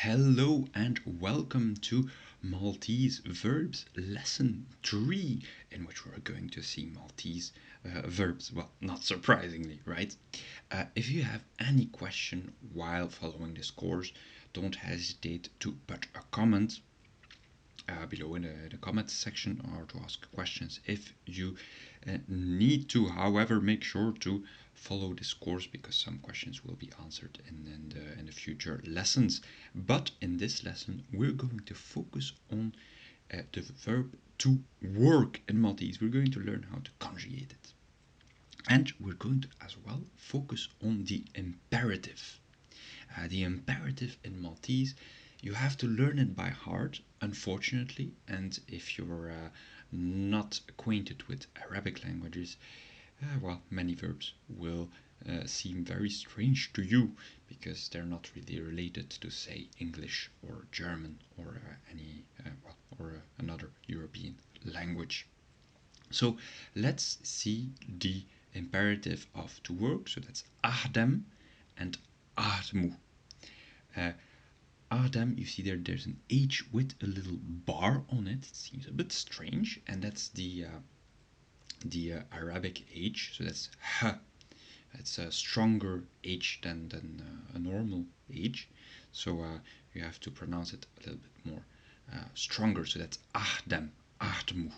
Hello and welcome to Maltese Verbs Lesson 3, in which we're going to see Maltese verbs. Well, not surprisingly, right? If you have any question while following this course, don't hesitate to put a comment below in the comments section or to ask questions if you need to. However, make sure to follow this course because some questions will be answered in the future lessons. But in this lesson, we're going to focus on the verb to work in Maltese. We're going to learn how to conjugate it. And we're going to as well focus on the imperative. The imperative in Maltese, you have to learn it by heart, unfortunately, and if you're not acquainted with Arabic languages, well, many verbs will seem very strange to you because they're not really related to, say, English or German or another European language. So let's see the imperative of to work. So that's ahdem and ahdmu. Adam, you see there's an H with a little bar on it. It seems a bit strange, and that's the Arabic H. So that's H. It's a stronger H than a normal H. So you have to pronounce it a little bit more stronger. So that's Ahdam, Ahdmu.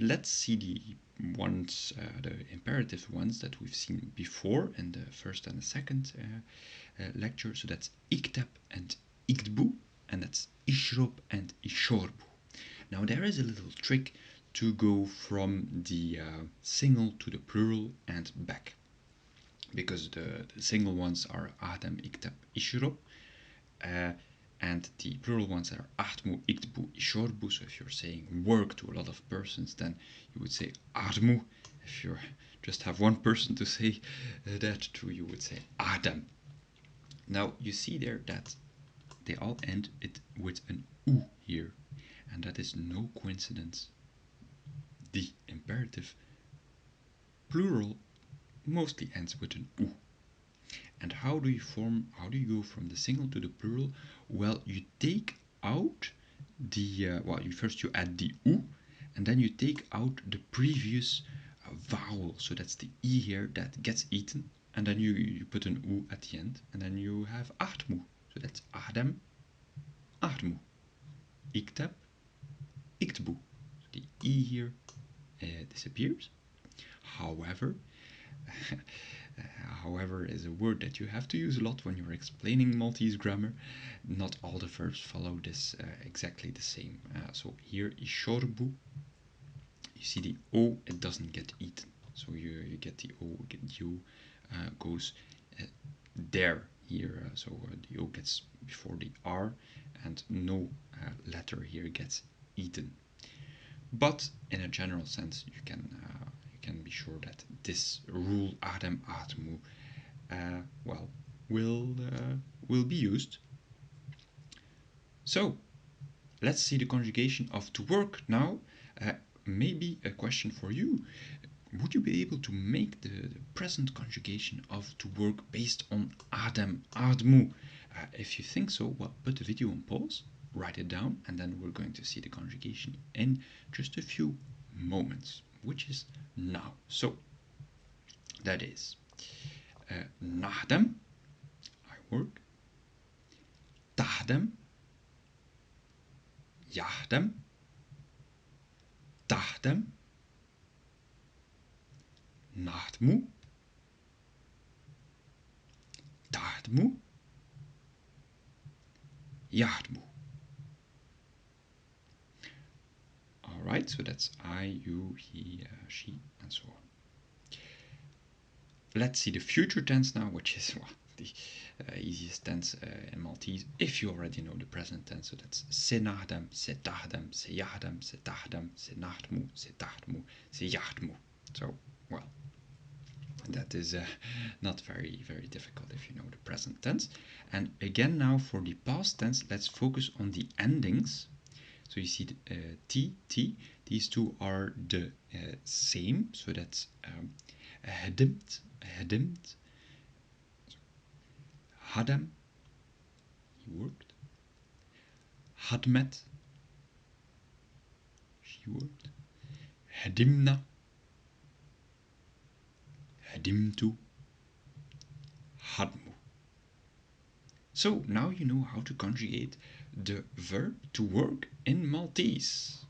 Let's see the imperative ones that we've seen before in the first and the second lecture. So that's iktab and iktbu, and that's ishrub and ishorbu. Now there is a little trick to go from the single to the plural and back, because the single ones are adam, iktab, ishrub, and the plural ones are ahdmu, iktbu, ishorbu. So if you're saying work to a lot of persons, then you would say ahdmu. If you just have one person to say that to, you would say adam. Now you see there that they all end it with an u here, and that is no coincidence. The imperative plural mostly ends with an u. And how do you go from the single to the plural? Well, you take out the you add the u, and then you take out the previous vowel. So that's the e here that gets eaten, and then you put an u at the end, and then you have ahdmu. So that's ahdam, ahdmu, iktab, iktbu. So the e here disappears. However, however is a word that you have to use a lot when you're explaining Maltese grammar. Not all the verbs follow this exactly the same. So here, ishorbu, you see the o, it doesn't get eaten. So you get the o, the o goes there here. So the o gets before the r, and no letter here gets eaten. But in a general sense, you can be sure that this rule Adam Atmu will be used. So let's see the conjugation of to work now. Maybe a question for you. Would you be able to make the present conjugation of to work based on Adam Admu? If you think so, well, put the video on pause, write it down, and then we're going to see the conjugation in just a few moments, which is now. So that is nahdem, I work, tahdem, yahdem, tahdem, nahdmu, tahdmu, yahdmu. Alright, so that's I, you, he, she, and so on. Let's see the future tense now, which is the easiest tense in Maltese, if you already know the present tense. So that's se nahdem, se tahdem, se yahdem, se tahdem, se nahdmu, se tahdmu, se yahdmu. So, well, that is not very, very difficult if you know the present tense. And again, now for the past tense, let's focus on the endings. So you see T, T, these two are the same. So that's hedimt, hedimt, Hadam, he worked. Hadmet, she worked. Hadimna, hadimtu, hadmu. So now you know how to conjugate the verb to work in Maltese.